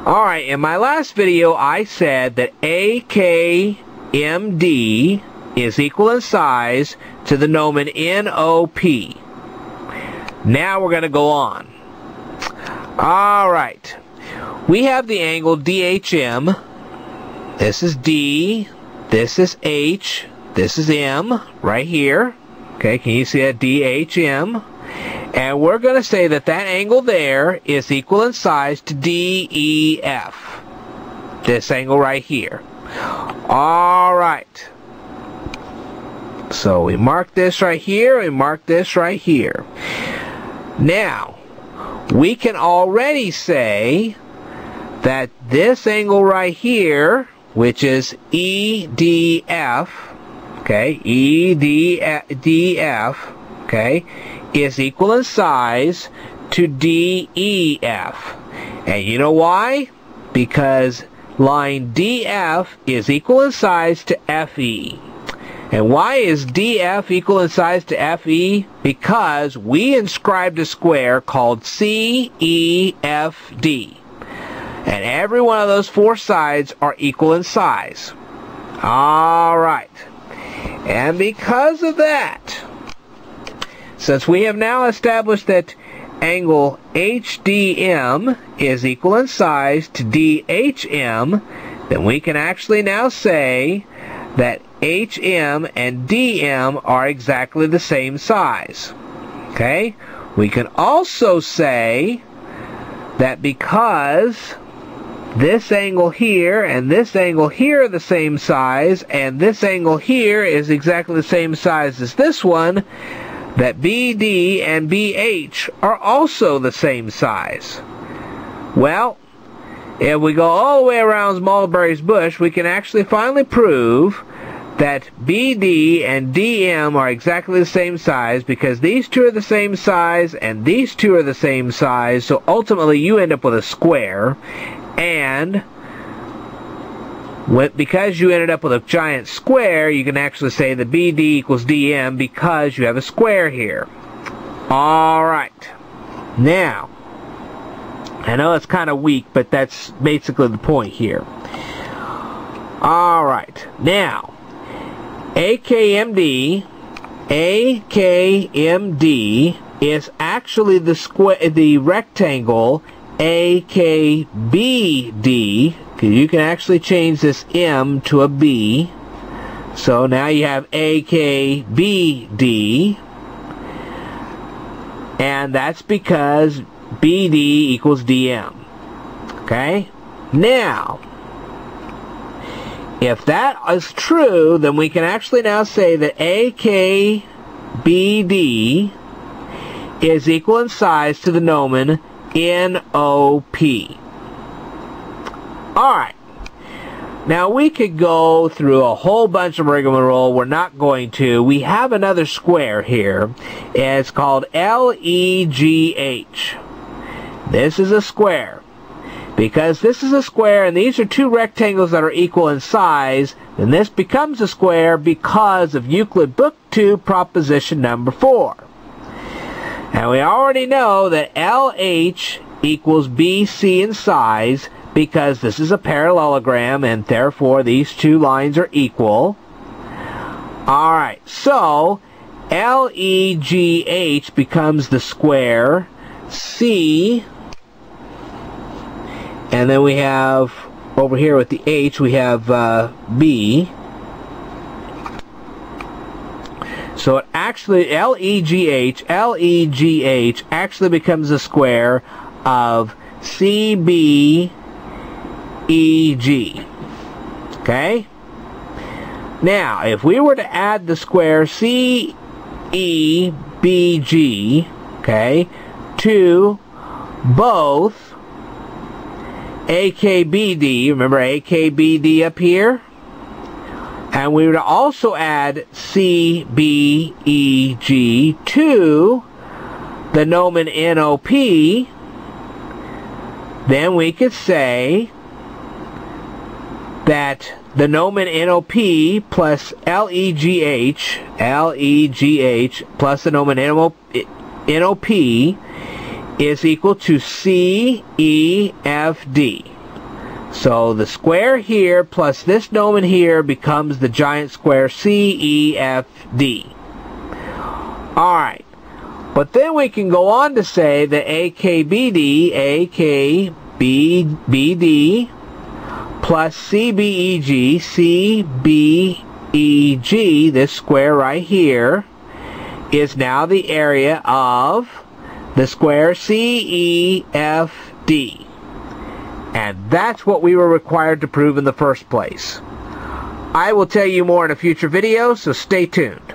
Alright, in my last video I said that AKMD is equal in size to the gnomon NOP. Now we're going to go on. Alright, we have the angle DHM. This is D, this is H, this is M, right here. Okay, can you see that? DHM. And we're going to say that that angle there is equal in size to DEF. This angle right here. Alright. So we mark this right here, we mark this right here. Now, we can already say that this angle right here, which is EDF, okay, EDF, okay, is equal in size to DEF. And you know why? Because line DF is equal in size to FE. And why is DF equal in size to FE? Because we inscribed a square called CEFD. And every one of those four sides are equal in size. Alright. And because of that, since we have now established that angle HDM is equal in size to DHM, then we can actually now say that HM and DM are exactly the same size. Okay? We can also say that because this angle here and this angle here are the same size, and this angle here is exactly the same size as this one, that BD and BH are also the same size. Well, if we go all the way around Mulberry's bush, we can actually finally prove that BD and DM are exactly the same size, because these two are the same size and these two are the same size, so ultimately you end up with a square. And because you ended up with a giant square, you can actually say that BD equals DM because you have a square here. Alright. Now, I know it's kind of weak, but that's basically the point here. Alright. Now, AKMD is actually the rectangle AKBD. You can actually change this M to a B. So now you have AKBD. And that's because BD equals DM. Okay? Now, if that is true, then we can actually now say that AKBD is equal in size to the gnomon NOP. Alright. Now we could go through a whole bunch of rigmarole. We're not going to. We have another square here. It's called LEGH. This is a square. Because this is a square and these are two rectangles that are equal in size, then this becomes a square because of Euclid Book 2 proposition number 4. And we already know that LH equals BC in size, because this is a parallelogram and therefore these two lines are equal. Alright, so LEGH becomes the square C, and then we have over here with the H we have B. So it actually, LEGH actually becomes a square of CBEG. Okay? Now, if we were to add the square CEBG, okay, to both AKBD, remember AKBD up here? And we would also add CBEG to the gnomon NOP, then we could say that the gnomon NOP plus LEGH plus the gnomon NOP is equal to CEFD. So the square here plus this gnomon here becomes the giant square CEFD. Alright, but then we can go on to say that AKBD plus CBEG, this square right here, is now the area of the square CEFD. And that's what we were required to prove in the first place. I will tell you more in a future video, so stay tuned.